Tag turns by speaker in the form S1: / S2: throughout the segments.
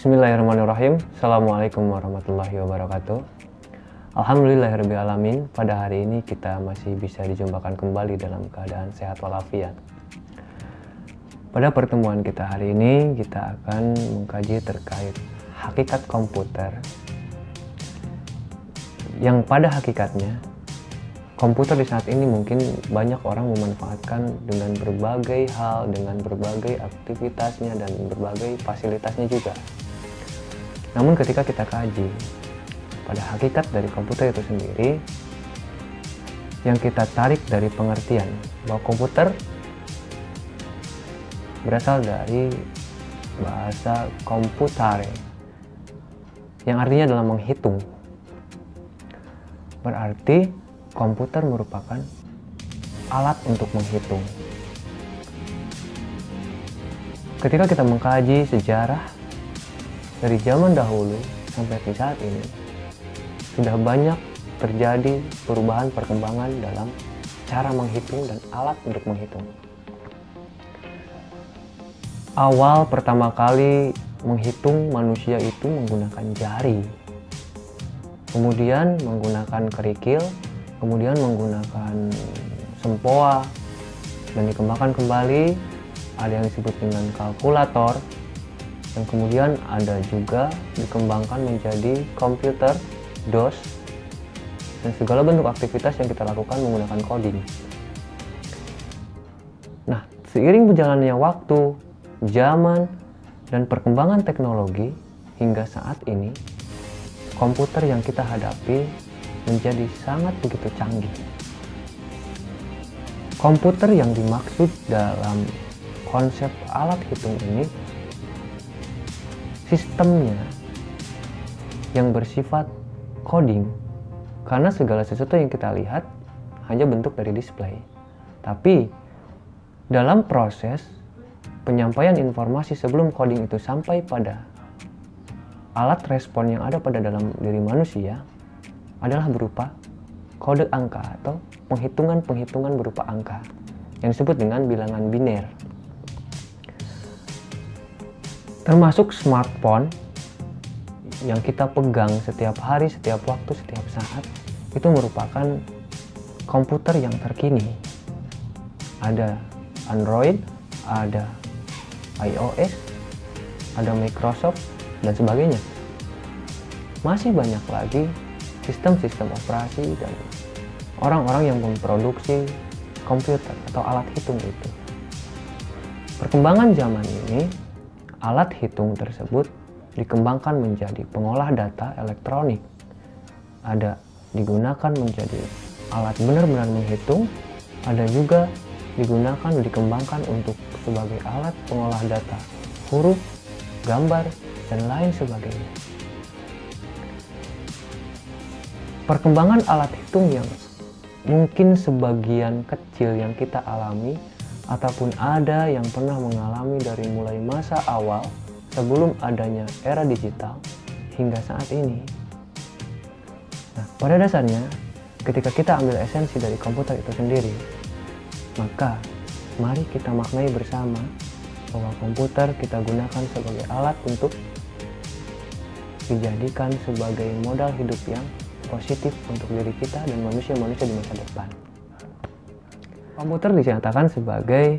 S1: Bismillahirrahmanirrahim. Assalamualaikum warahmatullahi wabarakatuh. Alhamdulillahirrahmanirrahim. Pada hari ini kita masih bisa dijumpakan kembali dalam keadaan sehat walafiat. Pada pertemuan kita hari ini kita akan mengkaji terkait hakikat komputer, yang pada hakikatnya komputer di saat ini mungkin banyak orang memanfaatkan dengan berbagai hal, dengan berbagai aktivitasnya dan berbagai fasilitasnya juga. Namun ketika kita kaji pada hakikat dari komputer itu sendiri, yang kita tarik dari pengertian bahwa komputer berasal dari bahasa computare, yang artinya adalah menghitung. Berarti komputer merupakan alat untuk menghitung. Ketika kita mengkaji sejarah dari zaman dahulu sampai di saat ini, sudah banyak terjadi perubahan perkembangan dalam cara menghitung dan alat untuk menghitung. Awal pertama kali menghitung manusia itu menggunakan jari, kemudian menggunakan kerikil, kemudian menggunakan sempoa, dan dikembangkan kembali ada yang disebut dengan kalkulator, dan kemudian ada juga dikembangkan menjadi komputer, DOS, dan segala bentuk aktivitas yang kita lakukan menggunakan coding. Nah, seiring berjalannya waktu, zaman, dan perkembangan teknologi hingga saat ini, komputer yang kita hadapi menjadi sangat begitu canggih. Komputer yang dimaksud dalam konsep alat hitung ini sistemnya yang bersifat coding, karena segala sesuatu yang kita lihat hanya bentuk dari display. Tapi dalam proses penyampaian informasi sebelum coding itu sampai pada alat respon yang ada pada dalam diri manusia adalah berupa kode angka atau penghitungan-penghitungan berupa angka yang disebut dengan bilangan biner. Termasuk smartphone yang kita pegang setiap hari, setiap waktu, setiap saat, itu merupakan komputer yang terkini. Ada Android, ada iOS, ada Microsoft, dan sebagainya. Masih banyak lagi sistem-sistem operasi dan orang-orang yang memproduksi komputer atau alat hitung itu. Perkembangan zaman ini, alat hitung tersebut dikembangkan menjadi pengolah data elektronik. Ada digunakan menjadi alat benar-benar menghitung, ada juga digunakan, dikembangkan untuk sebagai alat pengolah data huruf, gambar, dan lain sebagainya. Perkembangan alat hitung yang mungkin sebagian kecil yang kita alami, ataupun ada yang pernah mengalami dari mulai masa awal sebelum adanya era digital hingga saat ini. Nah, pada dasarnya ketika kita ambil esensi dari komputer itu sendiri, maka mari kita maknai bersama bahwa komputer kita gunakan sebagai alat untuk dijadikan sebagai modal hidup yang positif untuk diri kita dan manusia-manusia di masa depan. Komputer dinyatakan sebagai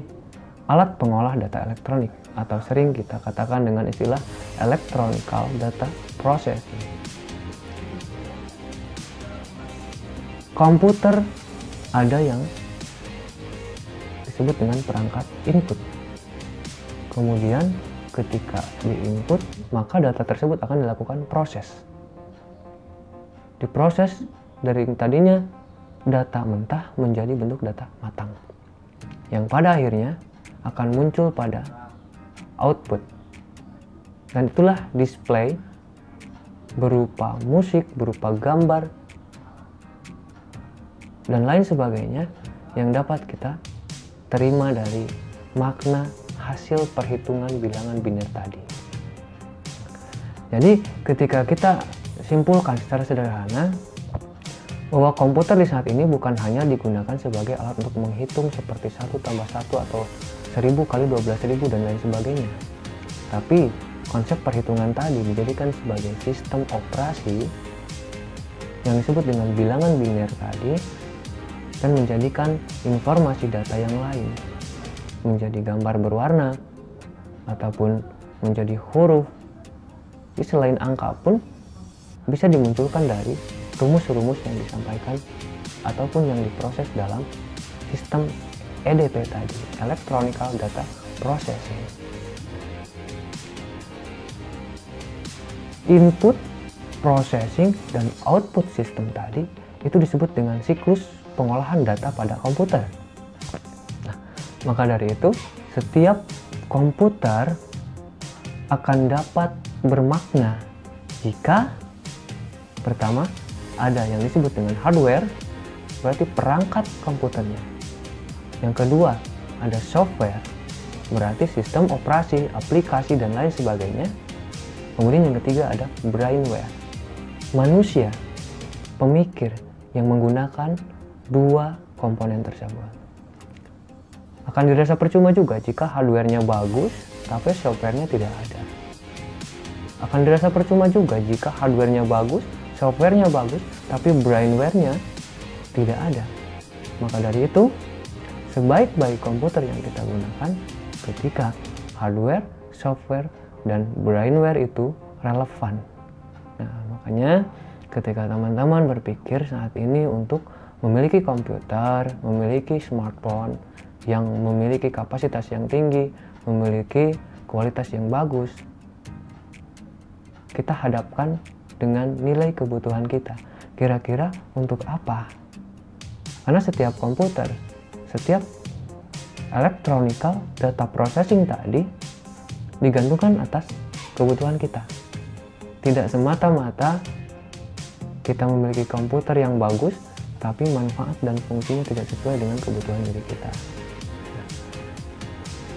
S1: alat pengolah data elektronik, atau sering kita katakan dengan istilah electronical data processing. Komputer ada yang disebut dengan perangkat input. Kemudian ketika di-input, maka data tersebut akan dilakukan proses. Diproses dari tadinya data mentah menjadi bentuk data matang, yang pada akhirnya akan muncul pada output, dan itulah display berupa musik, berupa gambar, dan lain sebagainya yang dapat kita terima dari makna hasil perhitungan bilangan biner tadi. Jadi ketika kita simpulkan secara sederhana bahwa komputer di saat ini bukan hanya digunakan sebagai alat untuk menghitung seperti 1 tambah 1 atau 1000 kali 12.000 dan lain sebagainya, tapi konsep perhitungan tadi dijadikan sebagai sistem operasi yang disebut dengan bilangan biner tadi, dan menjadikan informasi data yang lain menjadi gambar berwarna ataupun menjadi huruf. Jadi selain angka pun bisa dimunculkan dari rumus-rumus yang disampaikan ataupun yang diproses dalam sistem EDP tadi, Electronic Data Processing. Input, processing, dan output sistem tadi itu disebut dengan siklus pengolahan data pada komputer. Nah, maka dari itu setiap komputer akan dapat bermakna jika pertama ada yang disebut dengan hardware, berarti perangkat komputernya. Yang kedua ada software, berarti sistem operasi, aplikasi, dan lain sebagainya. Kemudian yang ketiga ada brainware, manusia, pemikir yang menggunakan dua komponen tersebut. Akan dirasa percuma juga jika hardware-nya bagus tapi software-nya tidak ada. Akan dirasa percuma juga jika hardware-nya bagus, software-nya bagus, tapi brainware-nya tidak ada. Maka dari itu, sebaik-baik komputer yang kita gunakan ketika hardware, software, dan brainware itu relevan. Nah, makanya ketika teman-teman berpikir saat ini untuk memiliki komputer, memiliki smartphone yang memiliki kapasitas yang tinggi, memiliki kualitas yang bagus, kita hadapkan dengan nilai kebutuhan kita. Kira-kira untuk apa? Karena setiap komputer, setiap electronic data processing tadi digantungkan atas kebutuhan kita. Tidak semata-mata kita memiliki komputer yang bagus, tapi manfaat dan fungsinya tidak sesuai dengan kebutuhan diri kita.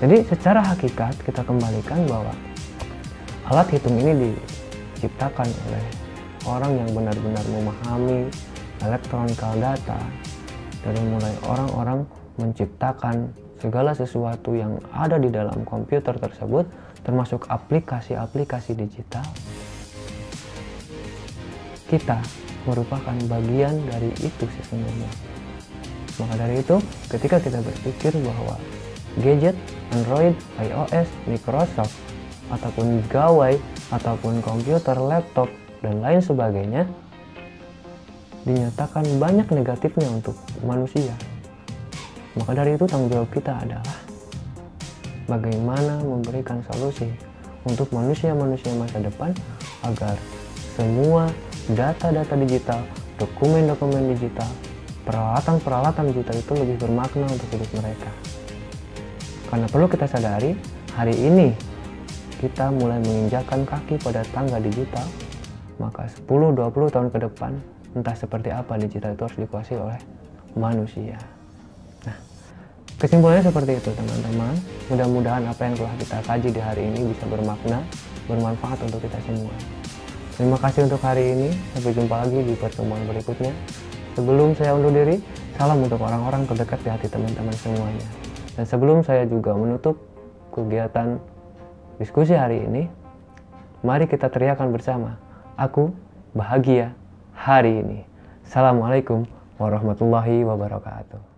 S1: Jadi secara hakikat kita kembalikan bahwa alat hitung ini diciptakan oleh orang yang benar-benar memahami electronic data, dari mulai orang-orang menciptakan segala sesuatu yang ada di dalam komputer tersebut, termasuk aplikasi-aplikasi digital. Kita merupakan bagian dari itu sesungguhnya. Maka dari itu, ketika kita berpikir bahwa gadget, Android, iOS, Microsoft, ataupun gawai, ataupun komputer, laptop, dan lain sebagainya, dinyatakan banyak negatifnya untuk manusia. Maka dari itu tanggung jawab kita adalah bagaimana memberikan solusi untuk manusia-manusia masa depan agar semua data-data digital, dokumen-dokumen digital, peralatan-peralatan digital itu lebih bermakna untuk hidup mereka. Karena perlu kita sadari, hari ini kita mulai menginjakkan kaki pada tangga digital, maka 10-20 tahun ke depan entah seperti apa digital itu harus dikuasai oleh manusia. Nah, kesimpulannya seperti itu teman-teman. Mudah-mudahan apa yang telah kita kaji di hari ini bisa bermakna, bermanfaat untuk kita semua. Terima kasih untuk hari ini. Sampai jumpa lagi di pertemuan berikutnya. Sebelum saya undur diri, salam untuk orang-orang terdekat di hati teman-teman semuanya. Dan sebelum saya juga menutup kegiatan diskusi hari ini, mari kita teriakan bersama, aku bahagia hari ini. Assalamualaikum warahmatullahi wabarakatuh.